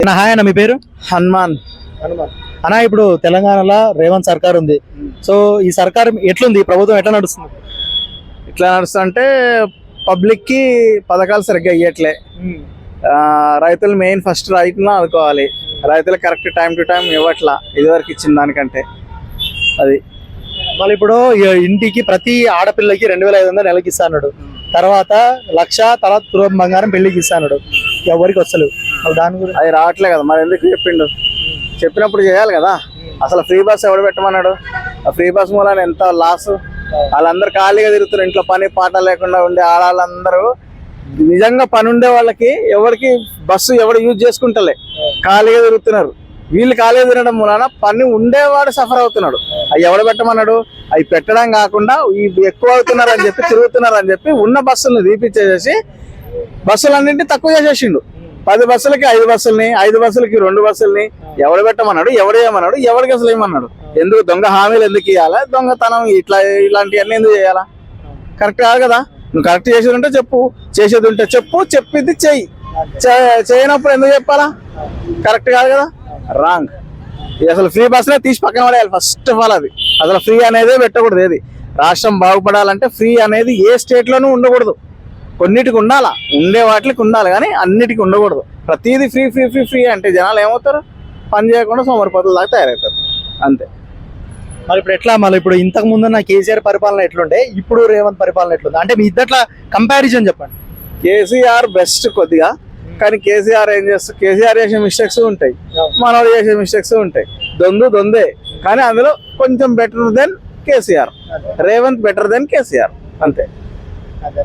Hi అన్న, మీ పేరు? హనుమాన్. అన్న, ఇప్పుడు తెలంగాణలో రేవంత్ సర్కార్ ఉంది. సో ఈ సర్కార్ ఎట్లుంది, ఈ ప్రభుత్వం ఎట్లా నడుస్తుంది? ఇట్లా నడుస్తుంటే పబ్లిక్ కి పథకాలు సరిగ్గా ఇవ్వట్లే. రైతులు మెయిన్ ఫస్ట్ రైతులను ఆదుకోవాలి. రైతులు కరెక్ట్ టైం టు టైం ఇవ్వట్లా ఇదివరకు ఇచ్చిన దానికంటే. అది మళ్ళీ ఇప్పుడు ఇంటికి ప్రతి ఆడపిల్లకి 2500 నెలకి ఇస్తాడు. తర్వాత 1,00,000, తర్వాత తులం బంగారం పెళ్లికి ఇస్తాడు. ఎవరికి వస్తలు దాని గురించి అది రావట్లే కదా, మరి ఎందుకు చెప్పిండు? చెప్పినప్పుడు చేయాలి కదా. అసలు ఫ్రీ బస్ ఎవడు పెట్టమన్నాడు? ఆ ఫ్రీ బస్ మూలాన ఎంత లాస్. వాళ్ళందరూ ఖాళీగా తిరుగుతున్నారు, ఇంట్లో పని పాట లేకుండా ఉండే ఆడవాళ్ళందరూ. నిజంగా పని ఉండే వాళ్ళకి ఎవరికి బస్సు ఎవడు యూజ్ చేసుకుంటలే, ఖాళీగా తిరుగుతున్నారు. వీళ్ళు ఖాళీగా తిరగడం మూలాన పని ఉండేవాడు సఫర్ అవుతున్నాడు. అవి ఎవడు పెట్టమన్నాడు? అవి పెట్టడం కాకుండా ఎక్కువ అవుతున్నారు అని చెప్పి తిరుగుతున్నారు అని చెప్పి ఉన్న బస్సులను తీపిచ్చేసేసి బస్సులన్నింటినీ తక్కువ చేసేసిండు. 10 బస్సులకి 5 బస్సుల్ని, 5 బస్సులకి 2 బస్సుల్ని ఎవడు పెట్టమన్నాడు? ఎవడు ఏమన్నాడు? ఎవరికి అసలు ఏమన్నాడు? ఎందుకు దొంగ హామీలు ఎందుకు ఇవ్వాలా? దొంగతనం ఇలాంటివన్నీ ఎందుకు చేయాలా? కరెక్ట్ కాదు కదా. నువ్వు కరెక్ట్ చేసేది ఉంటే చెప్పు, చేసేది ఉంటే చెప్పు, చెప్పింది చెయ్యి. చేయనప్పుడు ఎందుకు చెప్పాలా? కరెక్ట్ కాదు కదా, రాంగ్. అసలు ఫ్రీ బస్సులే తీసి పక్కన పడేయాలి ఫస్ట్ ఆఫ్ ఆల్. అది అసలు ఫ్రీ అనేదే పెట్టకూడదు. ఏది రాష్ట్రం బాగుపడాలంటే ఫ్రీ అనేది ఏ స్టేట్ లోనూ ఉండకూడదు. కొన్నిటికి ఉండాలా, ఉండే వాటికి ఉండాలి, కానీ అన్నిటికీ ఉండకూడదు. ప్రతిదీ ఫ్రీ ఫ్రీ ఫ్రీ ఫ్రీ అంటే జనాలు ఏమవుతారు? పని చేయకుండా సోమరిపోతుల దాకా తయారవుతారు, అంతే. మరి ఇప్పుడు ఎట్లా? మళ్ళీ ఇప్పుడు ఇంతకు ముందు నా కేసీఆర్ పరిపాలన ఎట్లుండే, ఇప్పుడు రేవంత్ పరిపాలన ఎట్లుంది అంటే మీ ఇద్దట్లా కంపారిజన్ చెప్పండి. కేసీఆర్ బెస్ట్ కొద్దిగా, కానీ కేసీఆర్ ఏం చేస్తారు? కేసీఆర్ చేసే మిస్టేక్స్ ఉంటాయి, మనోడు చేసే మిస్టేక్స్ ఉంటాయి. దొందే, కానీ అందులో కొంచెం better than KCR. Revanth better than KCR, అంతే.